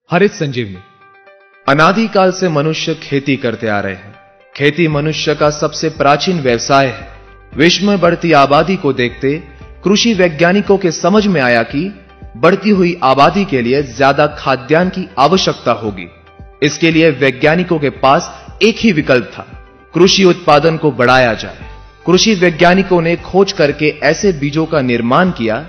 हरित संजीवनी। अनादिकाल से मनुष्य खेती करते आ रहे हैं। खेती मनुष्य का सबसे प्राचीन व्यवसाय है। विश्व में बढ़ती आबादी को देखते कृषि वैज्ञानिकों के समझ में आया कि बढ़ती हुई आबादी के लिए ज्यादा खाद्यान्न की आवश्यकता होगी। इसके लिए वैज्ञानिकों के पास एक ही विकल्प था, कृषि उत्पादन को बढ़ाया जाए। कृषि वैज्ञानिकों ने खोज करके ऐसे बीजों का निर्माण किया,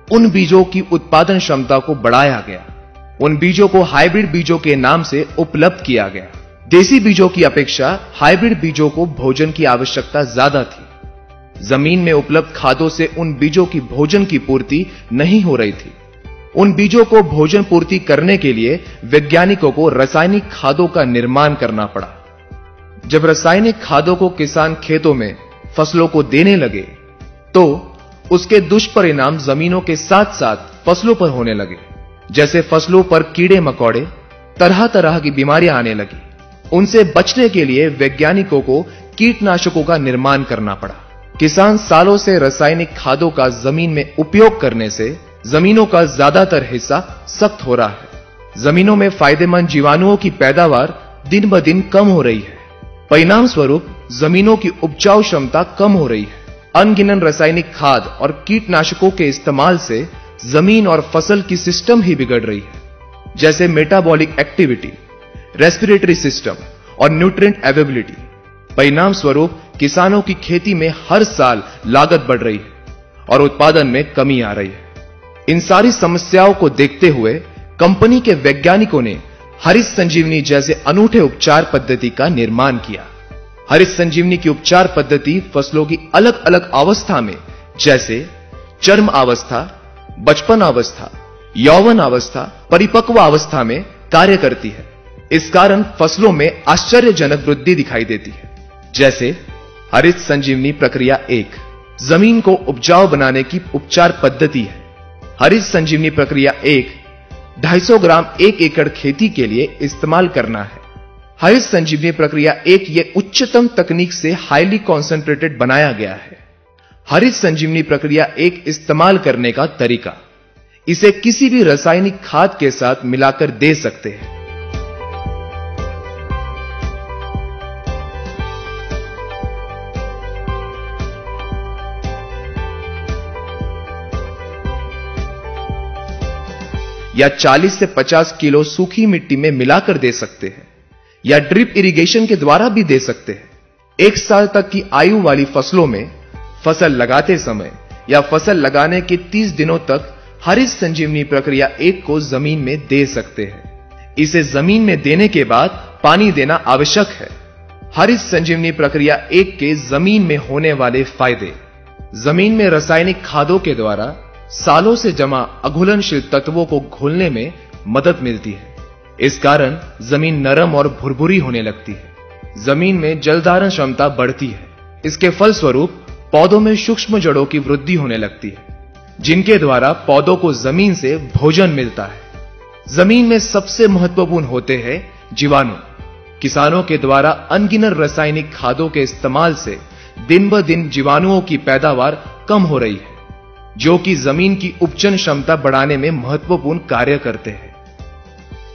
उन बीजों की उत्पादन क्षमता को बढ़ाया गया। उन बीजों को हाइब्रिड बीजों के नाम से उपलब्ध किया गया। देसी बीजों की अपेक्षा हाइब्रिड बीजों को भोजन की आवश्यकता ज्यादा थी। जमीन में उपलब्ध खादों से उन बीजों की भोजन की पूर्ति नहीं हो रही थी। उन बीजों को भोजन पूर्ति करने के लिए वैज्ञानिकों को रासायनिक खादों का निर्माण करना पड़ा। जब रासायनिक खादों को किसान खेतों में फसलों को देने लगे तो उसके दुष्परिणाम जमीनों के साथ साथ फसलों पर होने लगे। जैसे फसलों पर कीड़े मकोड़े, तरह तरह की बीमारियां आने लगी। उनसे बचने के लिए वैज्ञानिकों को कीटनाशकों का निर्माण करना पड़ा। किसान सालों से रासायनिक खादों का जमीन में उपयोग करने से जमीनों का ज्यादातर हिस्सा सख्त हो रहा है। जमीनों में फायदेमंद जीवाणुओं की पैदावार दिन ब दिन कम हो रही है। परिणाम स्वरूप जमीनों की उपजाऊ क्षमता कम हो रही है। अनगिनत रासायनिक खाद और कीटनाशकों के इस्तेमाल से जमीन और फसल की सिस्टम ही बिगड़ रही है, जैसे मेटाबॉलिक एक्टिविटी, रेस्पिरेटरी सिस्टम और न्यूट्रिएंट अवेलेबिलिटी। परिणाम स्वरूप किसानों की खेती में हर साल लागत बढ़ रही है और उत्पादन में कमी आ रही है। इन सारी समस्याओं को देखते हुए कंपनी के वैज्ञानिकों ने हरित संजीवनी जैसे अनूठे उपचार पद्धति का निर्माण किया। हरित संजीवनी की उपचार पद्धति फसलों की अलग अलग अवस्था में, जैसे चर्म अवस्था, बचपन अवस्था, यौवन अवस्था, परिपक्व अवस्था में कार्य करती है। इस कारण फसलों में आश्चर्यजनक वृद्धि दिखाई देती है। जैसे हरित संजीवनी प्रक्रिया 1 जमीन को उपजाऊ बनाने की उपचार पद्धति है। हरित संजीवनी प्रक्रिया 1 250 ग्राम 1 एकड़ खेती के लिए इस्तेमाल करना है। हरित संजीवनी प्रक्रिया 1 ये उच्चतम तकनीक से हाईली कॉन्सेंट्रेटेड बनाया गया है। हरित संजीवनी प्रक्रिया 1 इस्तेमाल करने का तरीका, इसे किसी भी रासायनिक खाद के साथ मिलाकर दे सकते हैं। या 40 से 50 किलो सूखी मिट्टी में मिलाकर दे सकते हैं, या ड्रिप इरिगेशन के द्वारा भी दे सकते हैं। 1 साल तक की आयु वाली फसलों में फसल लगाते समय या फसल लगाने के 30 दिनों तक हरित संजीवनी प्रक्रिया 1 को जमीन में दे सकते हैं। इसे जमीन में देने के बाद पानी देना आवश्यक है। हरित संजीवनी प्रक्रिया 1 के जमीन में होने वाले फायदे, जमीन में रासायनिक खादों के द्वारा सालों से जमा अघुलनशील तत्वों को घोलने में मदद मिलती है। इस कारण जमीन नरम और भुरभुरी होने लगती है। जमीन में जलधारण क्षमता बढ़ती है। इसके फलस्वरूप पौधों में सूक्ष्म जड़ों की वृद्धि होने लगती है, जिनके द्वारा पौधों को जमीन से भोजन मिलता है। जमीन में सबसे महत्वपूर्ण होते हैं जीवाणु। किसानों के द्वारा अनगिनत रासायनिक खादों के इस्तेमाल से दिन ब दिन जीवाणुओं की पैदावार कम हो रही है, जो कि जमीन की उपजन क्षमता बढ़ाने में महत्वपूर्ण कार्य करते हैं।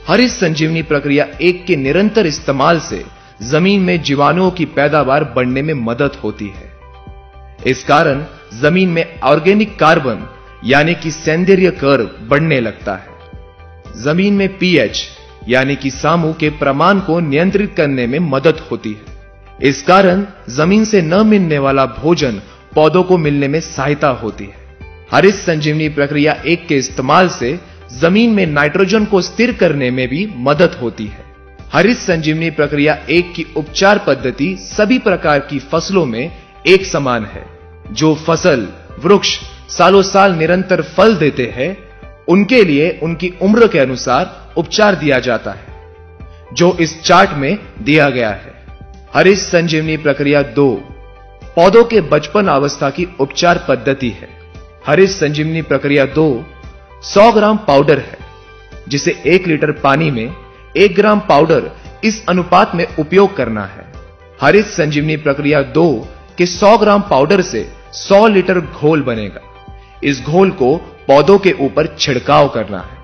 हरित संजीवनी प्रक्रिया 1 के निरंतर इस्तेमाल से जमीन में जीवाणुओं की पैदावार बढ़ने में मदद होती है। इस कारण जमीन में ऑर्गेनिक कार्बन यानी कि सौंदर्य कर्व बढ़ने लगता है। जमीन में पीएच यानी कि सामू के प्रमाण को नियंत्रित करने में मदद होती है। इस कारण जमीन से न मिलने वाला भोजन पौधों को मिलने में सहायता होती है। हरित संजीवनी प्रक्रिया 1 के इस्तेमाल से जमीन में नाइट्रोजन को स्थिर करने में भी मदद होती है। हरित संजीवनी प्रक्रिया 1 की उपचार पद्धति सभी प्रकार की फसलों में एक समान है। जो फसल, वृक्ष सालों साल निरंतर फल देते हैं, उनके लिए उनकी उम्र के अनुसार उपचार दिया जाता है, जो इस चार्ट में दिया गया है। हरित संजीवनी प्रक्रिया 2 पौधों के बचपन अवस्था की उपचार पद्धति है। हरित संजीवनी प्रक्रिया 2 100 ग्राम पाउडर है, जिसे 1 लीटर पानी में 1 ग्राम पाउडर इस अनुपात में उपयोग करना है। हरित संजीवनी प्रक्रिया 2 के 100 ग्राम पाउडर से 100 लीटर घोल बनेगा। इस घोल को पौधों के ऊपर छिड़काव करना है।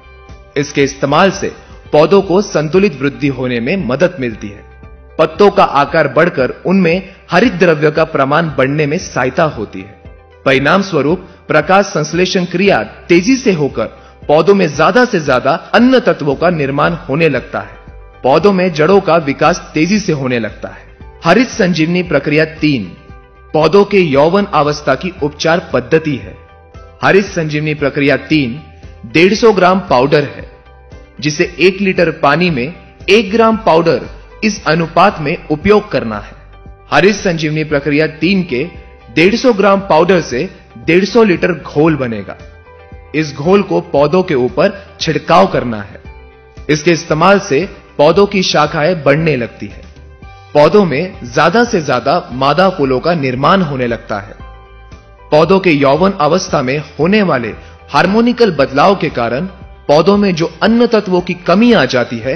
इसके इस्तेमाल से पौधों को संतुलित वृद्धि होने में मदद मिलती है। पत्तों का आकार बढ़कर उनमें हरित द्रव्य का प्रमाण बढ़ने में सहायता होती है। परिणाम स्वरूप प्रकाश संश्लेषण क्रिया तेजी से होकर पौधों में ज्यादा से ज्यादा अन्य तत्वों का निर्माण होने लगता है। पौधों में जड़ों का विकास तेजी से होने लगता है। हरित संजीवनी प्रक्रिया 3 पौधों के यौवन अवस्था की उपचार पद्धति है। हरित संजीवनी प्रक्रिया 3 150 ग्राम पाउडर है, जिसे 1 लीटर पानी में 1 ग्राम पाउडर इस अनुपात में उपयोग करना है। हरित संजीवनी प्रक्रिया 3 के 150 ग्राम पाउडर से 150 लीटर घोल बनेगा। इस घोल को पौधों के ऊपर छिड़काव करना है। इसके इस्तेमाल से पौधों की शाखाएं बढ़ने लगती है। पौधों में ज्यादा से ज्यादा मादा फूलों का निर्माण होने लगता है। पौधों के यौवन अवस्था में होने वाले हार्मोनिकल बदलाव के कारण पौधों में जो अन्य तत्वों की कमी आ जाती है,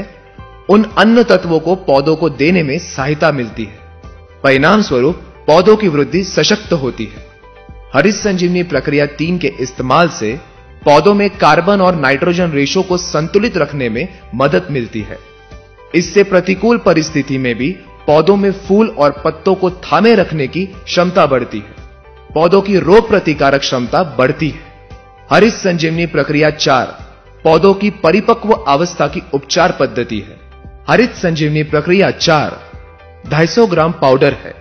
उन अन्य तत्वों को पौधों को देने में सहायता मिलती है। परिणाम स्वरूप पौधों की वृद्धि सशक्त होती है। हरित संजीवनी प्रक्रिया 3 के इस्तेमाल से पौधों में कार्बन और नाइट्रोजन रेशो को संतुलित रखने में मदद मिलती है। इससे प्रतिकूल परिस्थिति में भी पौधों में फूल और पत्तों को थामे रखने की क्षमता बढ़ती है। पौधों की रोग प्रतिकारक क्षमता बढ़ती है। हरित संजीवनी प्रक्रिया 4 पौधों की परिपक्व अवस्था की उपचार पद्धति है। हरित संजीवनी प्रक्रिया 4 250 ग्राम पाउडर है,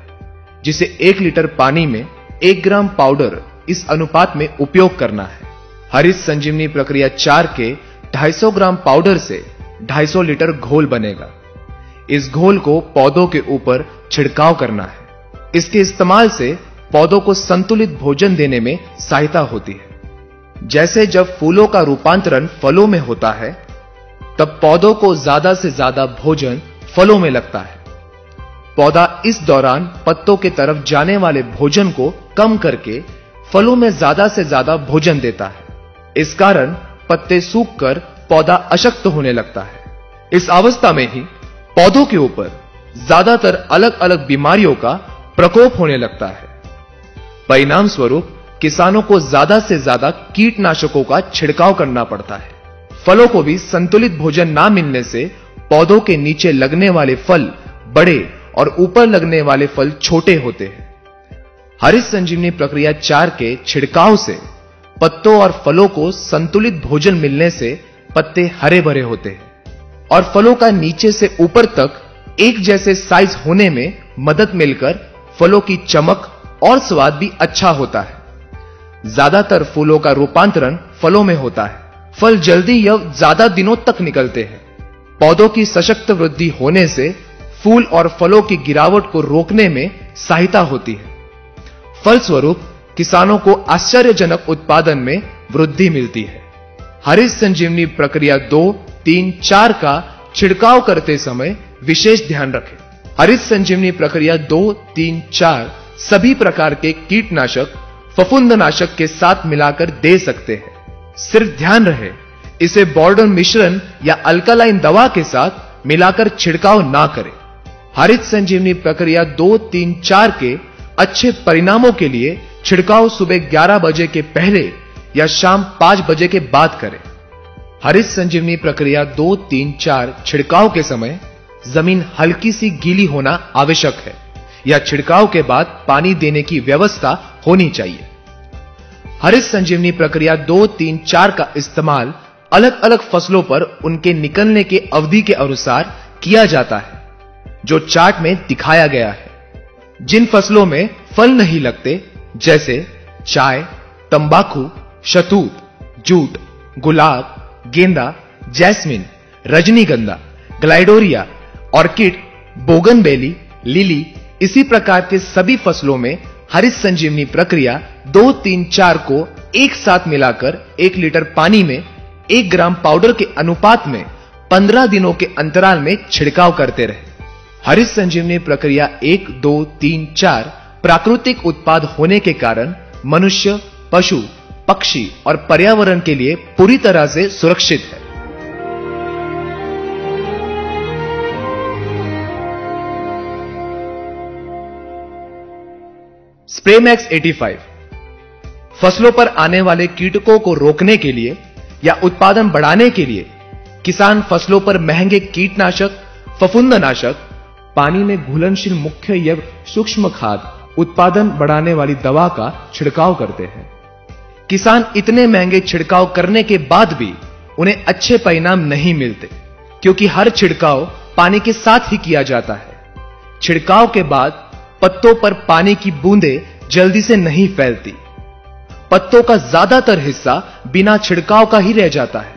जिसे 1 लीटर पानी में 1 ग्राम पाउडर इस अनुपात में उपयोग करना है। हरित संजीवनी प्रक्रिया 4 के 250 ग्राम पाउडर से 250 लीटर घोल बनेगा। इस घोल को पौधों के ऊपर छिड़काव करना है। इसके इस्तेमाल से पौधों को संतुलित भोजन देने में सहायता होती है। जैसे जब फूलों का रूपांतरण फलों में होता है, तब पौधों को ज्यादा से ज्यादा भोजन फलों में लगता है। पौधा इस दौरान पत्तों के तरफ जाने वाले भोजन को कम करके फलों में ज्यादा से ज्यादा भोजन देता है। इस कारण पत्ते सूखकर पौधा अशक्त होने लगता है। इस अवस्था में ही पौधों के ऊपर ज्यादातर अलग अलग बीमारियों का प्रकोप होने लगता है। परिणाम स्वरूप किसानों को ज्यादा से ज्यादा कीटनाशकों का छिड़काव करना पड़ता है। फलों को भी संतुलित भोजन ना मिलने से पौधों के नीचे लगने वाले फल बड़े और ऊपर लगने वाले फल छोटे होते हैं। हरित संजीवनी प्रक्रिया 4 के छिड़काव से पत्तों और फलों को संतुलित भोजन मिलने से पत्ते हरे भरे होते हैं और फलों का नीचे से ऊपर तक एक जैसे साइज होने में मदद मिलकर फलों की चमक और स्वाद भी अच्छा होता है। ज्यादातर फूलों का रूपांतरण फलों में होता है। फल जल्दी या ज्यादा दिनों तक निकलते हैं। पौधों की सशक्त वृद्धि होने से फूल और फलों की गिरावट को रोकने में सहायता होती है। फलस्वरूप किसानों को आश्चर्यजनक उत्पादन में वृद्धि मिलती है। हरित संजीवनी प्रक्रिया 2, 3, 4 का छिड़काव करते समय विशेष ध्यान रखें। हरित संजीवनी प्रक्रिया 2, 3, 4 सभी प्रकार के कीटनाशक फफूंदनाशक के साथ मिलाकर दे सकते हैं। सिर्फ ध्यान रहे इसे बॉर्डर मिश्रण या अल्कलाइन दवा के साथ मिलाकर छिड़काव ना करें। हरित संजीवनी प्रक्रिया 2, 3, 4 के अच्छे परिणामों के लिए छिड़काव सुबह 11 बजे के पहले या शाम 5 बजे के बाद करें। हरित संजीवनी प्रक्रिया 2, 3, 4 छिड़काव के समय जमीन हल्की सी गीली होना आवश्यक है या छिड़काव के बाद पानी देने की व्यवस्था होनी चाहिए। हरित संजीवनी प्रक्रिया 2, 3, 4 का इस्तेमाल अलग अलग फसलों पर उनके निकलने के अवधि के अनुसार किया जाता है, जो चार्ट में दिखाया गया है। जिन फसलों में फल नहीं लगते, जैसे चाय, तंबाकू, शहतूत, जूट, गुलाब, गेंदा, जैस्मिन, रजनीगंधा, ग्लाइडोरिया, ऑर्किड, बोगनवेली, लिली, इसी प्रकार के सभी फसलों में हरित संजीवनी प्रक्रिया 2, 3, 4 को एक साथ मिलाकर 1 लीटर पानी में 1 ग्राम पाउडर के अनुपात में 15 दिनों के अंतराल में छिड़काव करते रहे। हरित संजीवनी प्रक्रिया 1, 2, 3, 4 प्राकृतिक उत्पाद होने के कारण मनुष्य, पशु, पक्षी और पर्यावरण के लिए पूरी तरह से सुरक्षित है। स्प्रेमैक्स 85 फसलों पर आने वाले कीटकों को रोकने के लिए या उत्पादन बढ़ाने के लिए किसान फसलों पर महंगे कीटनाशक, फफूंदनाशक, पानी में घुलनशील मुख्य या सूक्ष्म खाद, उत्पादन बढ़ाने वाली दवा का छिड़काव करते हैं। किसान इतने महंगे छिड़काव करने के बाद भी उन्हें अच्छे परिणाम नहीं मिलते, क्योंकि हर छिड़काव पानी के साथ ही किया जाता है। छिड़काव के बाद पत्तों पर पानी की बूंदें जल्दी से नहीं फैलती। पत्तों का ज्यादातर हिस्सा बिना छिड़काव का ही रह जाता है।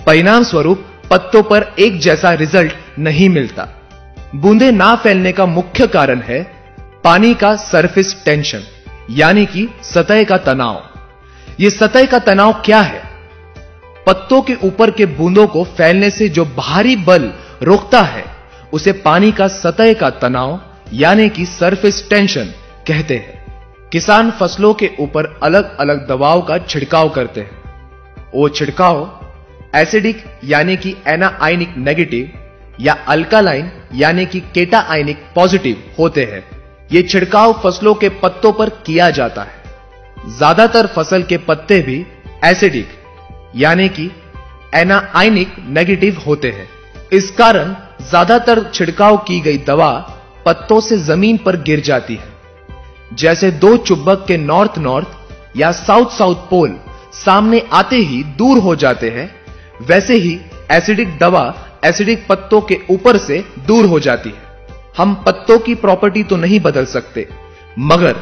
परिणाम स्वरूप पत्तों पर एक जैसा रिजल्ट नहीं मिलता। बूंदें ना फैलने का मुख्य कारण है पानी का सरफेस टेंशन, यानी कि सतह का तनाव। यह सतह का तनाव क्या है? पत्तों के ऊपर के बूंदों को फैलने से जो भारी बल रोकता है उसे पानी का सतह का तनाव यानी कि सरफेस टेंशन कहते हैं। किसान फसलों के ऊपर अलग अलग दवाओं का छिड़काव करते हैं। वो छिड़काव एसिडिक यानी कि एनाआयनिक नेगेटिव या अल्कालाइन यानी कि केटा आयनिक पॉजिटिव होते हैं। ये छिड़काव फसलों के पत्तों पर किया जाता है। ज्यादातर फसल के पत्ते भी एसिडिक यानी कि एनाआयनिक नेगेटिव होते हैं। इस कारण ज्यादातर छिड़काव की गई दवा पत्तों से जमीन पर गिर जाती है। जैसे दो चुंबक के नॉर्थ नॉर्थ या साउथ साउथ पोल सामने आते ही दूर हो जाते हैं, वैसे ही एसिडिक दवा एसिडिक पत्तों के ऊपर से दूर हो जाती है। हम पत्तों की प्रॉपर्टी तो नहीं बदल सकते, मगर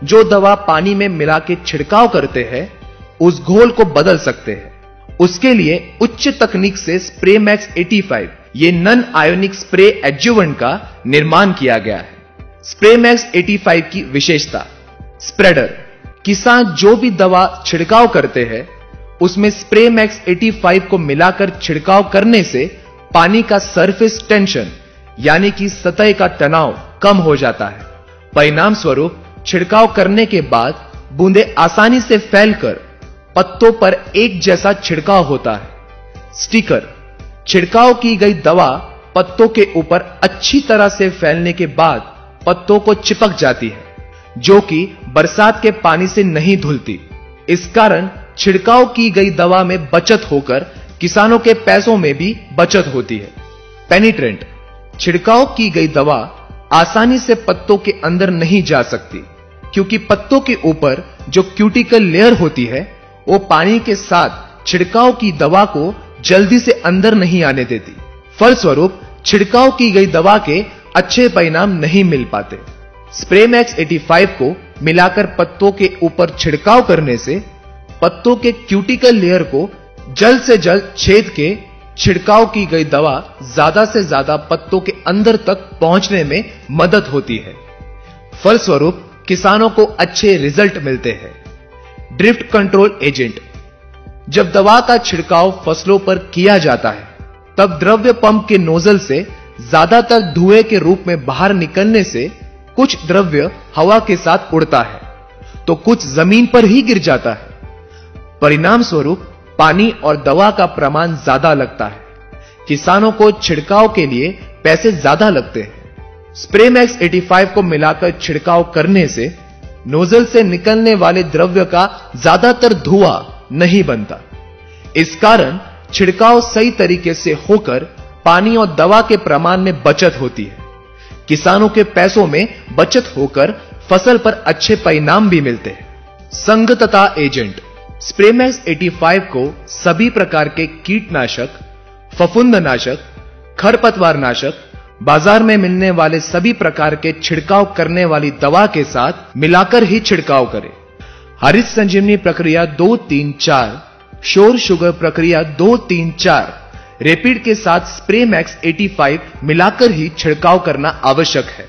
जो दवा पानी में मिला के छिड़काव करते हैं उस घोल को बदल सकते हैं। उसके लिए उच्च तकनीक से स्प्रे मैक्स 85 ये नॉन आयोनिक स्प्रे एडजुवेंट का निर्माण किया गया है। स्प्रे मैक्स 85 की विशेषता, स्प्रेडर। किसान जो भी दवा छिड़काव करते हैं उसमें स्प्रे मैक्स 85 को मिलाकर छिड़काव करने से पानी का सरफेस टेंशन यानी कि सतह का तनाव कम हो जाता है। परिणाम स्वरूप छिड़काव करने के बाद बूंदें आसानी से फैलकर पत्तों पर एक जैसा छिड़काव होता है। स्टिकर। छिड़काव की गई दवा पत्तों के ऊपर अच्छी तरह से फैलने के बाद पत्तों को चिपक जाती है, जो कि बरसात के पानी से नहीं धुलती। इस कारण छिड़काव की गई दवा में बचत होकर किसानों के पैसों में भी बचत होती है। पेनिट्रेंट। छिड़काव की गई दवा आसानी से पत्तों के अंदर नहीं जा सकती, क्योंकि पत्तों के ऊपर जो क्यूटिकल लेयर होती है वो पानी के साथ छिड़काव की दवा को जल्दी से अंदर नहीं आने देती। फलस्वरूप छिड़काव की गई दवा के अच्छे परिणाम नहीं मिल पाते। स्प्रे मैक्स 85 को मिलाकर पत्तों के ऊपर छिड़काव करने से पत्तों के क्यूटिकल लेयर को जल्द से जल्द छेद के छिड़काव की गई दवा ज्यादा से ज्यादा पत्तों के अंदर तक पहुंचने में मदद होती है। फलस्वरूप किसानों को अच्छे रिजल्ट मिलते हैं। Drift control agent. जब दवा का छिड़काव फसलों पर किया जाता है तब द्रव्य पंप के नोजल से ज्यादातर धुएं के रूप में बाहर निकलने से कुछ द्रव्य हवा के साथ उड़ता है तो कुछ जमीन पर ही गिर जाता है। परिणाम स्वरूप पानी और दवा का प्रमाण ज्यादा लगता है। किसानों को छिड़काव के लिए पैसे ज्यादा लगते हैं। स्प्रे मैक्स 85 को मिलाकर छिड़काव करने से नोजल से निकलने वाले द्रव्य का ज्यादातर धुआं नहीं बनता। इस कारण छिड़काव सही तरीके से होकर पानी और दवा के प्रमाण में बचत होती है। किसानों के पैसों में बचत होकर फसल पर अच्छे परिणाम भी मिलते हैं। संगतता एजेंट। स्प्रे मैक्स 85 को सभी प्रकार के कीटनाशक, फफूंदनाशक, खरपतवारनाशक, बाजार में मिलने वाले सभी प्रकार के छिड़काव करने वाली दवा के साथ मिलाकर ही छिड़काव करें। हरित संजीवनी प्रक्रिया 2-3-4, शोर शुगर प्रक्रिया 2-3-4, रैपिड के साथ स्प्रे मैक्स 85 मिलाकर ही छिड़काव करना आवश्यक है।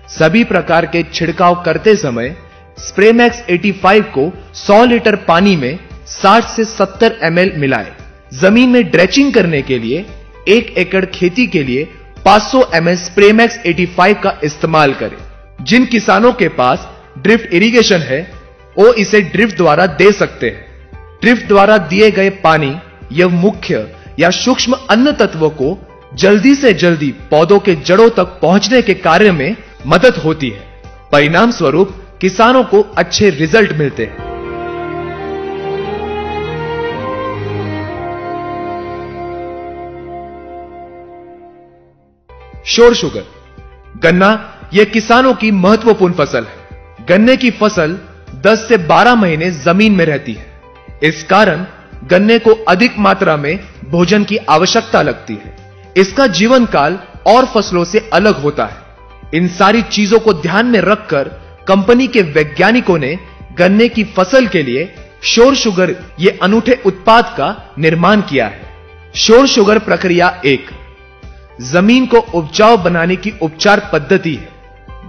सभी प्रकार के छिड़काव करते समय स्प्रे मैक्स 85 को 100 लीटर पानी में 60 से 70 ml मिलाएं। जमीन में ड्रेचिंग करने के लिए 1 एकड़ खेती के लिए 500 ml स्प्रे मैक्स 85 का इस्तेमाल करें। जिन किसानों के पास ड्रिफ्ट इरिगेशन है वो इसे ड्रिफ्ट द्वारा दे सकते हैं। ड्रिफ्ट द्वारा दिए गए पानी या मुख्य या सूक्ष्म अन्य तत्वों को जल्दी से जल्दी पौधों के जड़ों तक पहुंचने के कार्य में मदद होती है। परिणाम स्वरूप किसानों को अच्छे रिजल्ट मिलते हैं। Sure sugar. गन्ना यह किसानों की महत्वपूर्ण फसल है। गन्ने की फसल 10 से 12 महीने जमीन में रहती है। इस कारण गन्ने को अधिक मात्रा में भोजन की आवश्यकता लगती है। इसका जीवन काल और फसलों से अलग होता है। इन सारी चीजों को ध्यान में रखकर कंपनी के वैज्ञानिकों ने गन्ने की फसल के लिए श्योर शुगर ये अनूठे उत्पाद का निर्माण किया है। श्योर शुगर प्रक्रिया 1 जमीन को उपजाऊ बनाने की उपचार पद्धति है।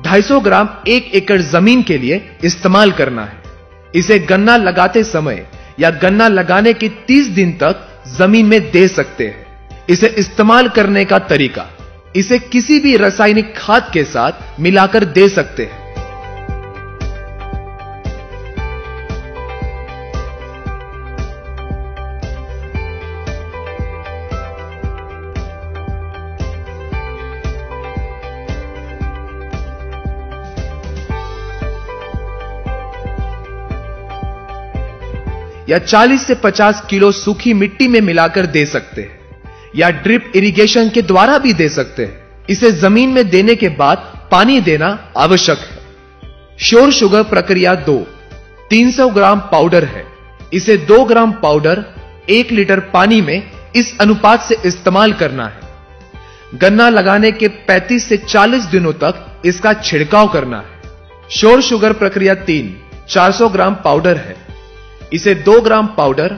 250 ग्राम 1 एकड़ जमीन के लिए इस्तेमाल करना है। इसे गन्ना लगाते समय या गन्ना लगाने के 30 दिन तक जमीन में दे सकते हैं। इसे इस्तेमाल करने का तरीका, इसे किसी भी रासायनिक खाद के साथ मिलाकर दे सकते हैं। या 40 से 50 किलो सूखी मिट्टी में मिलाकर दे सकते हैं, या ड्रिप इरिगेशन के द्वारा भी दे सकते हैं। इसे जमीन में देने के बाद पानी देना आवश्यक है। श्योर शुगर प्रक्रिया 2 300 ग्राम पाउडर है। इसे 2 ग्राम पाउडर 1 लीटर पानी में इस अनुपात से इस्तेमाल करना है। गन्ना लगाने के 35 से 40 दिनों तक इसका छिड़काव करना है। श्योर शुगर प्रक्रिया 3 400 ग्राम पाउडर है। इसे 2 ग्राम पाउडर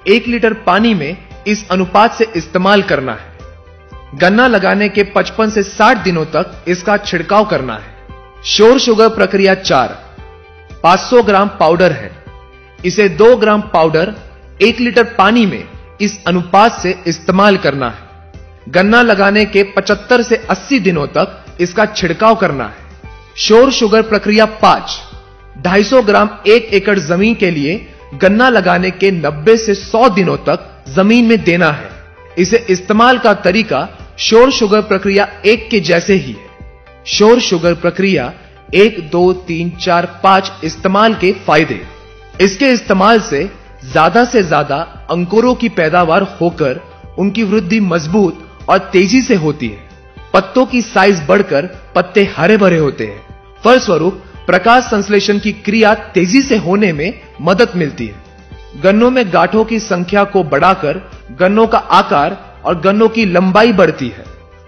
1 लीटर पानी में इस अनुपात से इस्तेमाल करना है। गन्ना लगाने के 55 से 60 दिनों तक इसका छिड़काव करना है। श्योर शुगर प्रक्रिया 4 500 ग्राम पाउडर है। इसे 2 ग्राम पाउडर 1 लीटर पानी में इस अनुपात से इस्तेमाल करना है। गन्ना लगाने के 75 से 80 दिनों तक इसका छिड़काव करना है। श्योर शुगर प्रक्रिया 5 250 ग्राम 1 एकड़ जमीन के लिए गन्ना लगाने के 90 से 100 दिनों तक जमीन में देना है। इसे इस्तेमाल का तरीका श्योर शुगर प्रक्रिया 1 के जैसे ही है। श्योर शुगर प्रक्रिया 1 2 3 4 5 इस्तेमाल के फायदे। इसके इस्तेमाल से ज्यादा अंकुरों की पैदावार होकर उनकी वृद्धि मजबूत और तेजी से होती है। पत्तों की साइज बढ़कर पत्ते हरे भरे होते हैं। फलस्वरूप प्रकाश संश्लेषण की क्रिया तेजी से होने में मदद मिलती है। गन्नों में गांठों की संख्या को बढ़ाकर गन्नों का आकार और गन्नों की लंबाई बढ़ती है।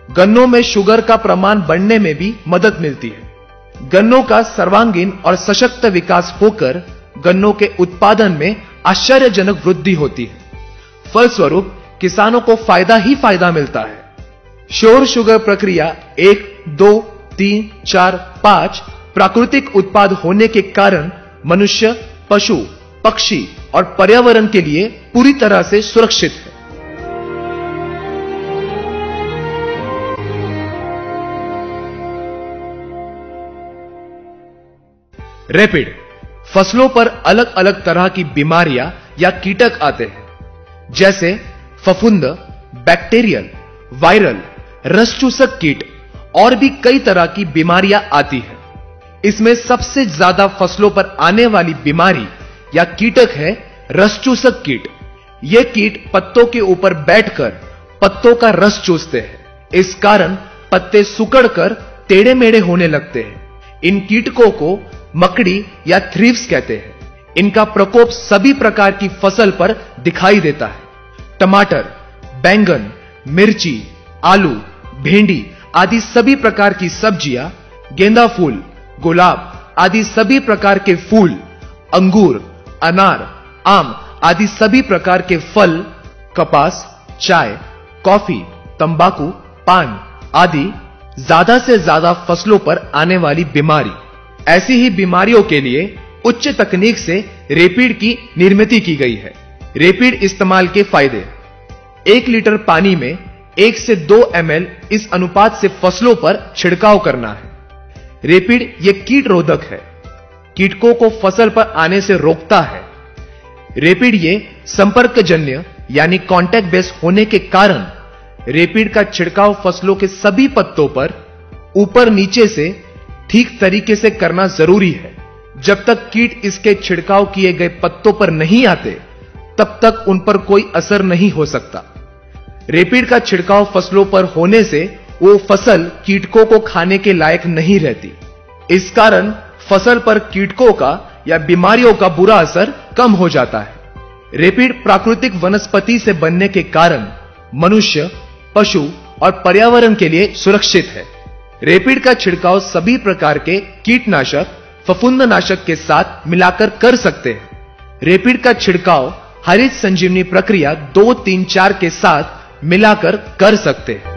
गन्नों में शुगर का प्रमाण बढ़ने में भी मदद मिलती है। गन्नों का सर्वांगीण और सशक्त विकास होकर गन्नों के उत्पादन में आश्चर्यजनक वृद्धि होती है। फलस्वरूप किसानों को फायदा ही फायदा मिलता है। श्योर शुगर प्रक्रिया 1 2 3 4 5 प्राकृतिक उत्पाद होने के कारण मनुष्य, पशु, पक्षी और पर्यावरण के लिए पूरी तरह से सुरक्षित है। रैपिड फसलों पर अलग अलग तरह की बीमारियां या कीटक आते हैं, जैसे फफूंद, बैक्टीरियल, वायरल, रस चूसक कीट और भी कई तरह की बीमारियां आती हैं। इसमें सबसे ज्यादा फसलों पर आने वाली बीमारी या कीटक है रस चूसक कीट। यह कीट पत्तों के ऊपर बैठकर पत्तों का रस चूसते हैं। इस कारण पत्ते सिकुड़कर टेढ़े मेढ़े होने लगते हैं। इन कीटकों को मकड़ी या थ्रिप्स कहते हैं। इनका प्रकोप सभी प्रकार की फसल पर दिखाई देता है। टमाटर, बैंगन, मिर्ची, आलू, भिंडी आदि सभी प्रकार की सब्जियां, गेंदा फूल, गुलाब आदि सभी प्रकार के फूल, अंगूर, अनार, आम आदि सभी प्रकार के फल, कपास, चाय, कॉफी, तंबाकू, पान आदि ज्यादा से ज्यादा फसलों पर आने वाली बीमारी। ऐसी ही बीमारियों के लिए उच्च तकनीक से रैपिड की निर्मित की गई है। रैपिड इस्तेमाल के फायदे: 1 लीटर पानी में 1 से 2 ml इस अनुपात से फसलों पर छिड़काव करना है। रैपिड यह कीट रोधक है, कीटकों को फसल पर आने से रोकता है। रैपिड ये संपर्कजन्य यानी कांटेक्ट बेस होने के कारण रैपिड का छिड़काव फसलों के सभी पत्तों पर ऊपर नीचे से ठीक तरीके से करना जरूरी है। जब तक कीट इसके छिड़काव किए गए पत्तों पर नहीं आते, तब तक उन पर कोई असर नहीं हो सकता। रैपिड का छिड़काव फसलों पर होने से वो फसल कीटकों को खाने के लायक नहीं रहती। इस कारण फसल पर कीटकों का या बीमारियों का बुरा असर कम हो जाता है। रेपिड प्राकृतिक वनस्पति से बनने के कारण मनुष्य, पशु और पर्यावरण के लिए सुरक्षित है। रेपिड का छिड़काव सभी प्रकार के कीटनाशक, फफूंदनाशक के साथ मिलाकर कर सकते हैं। रेपिड का छिड़काव हरित संजीवनी प्रक्रिया 2, 3, 4 के साथ मिलाकर कर सकते हैं।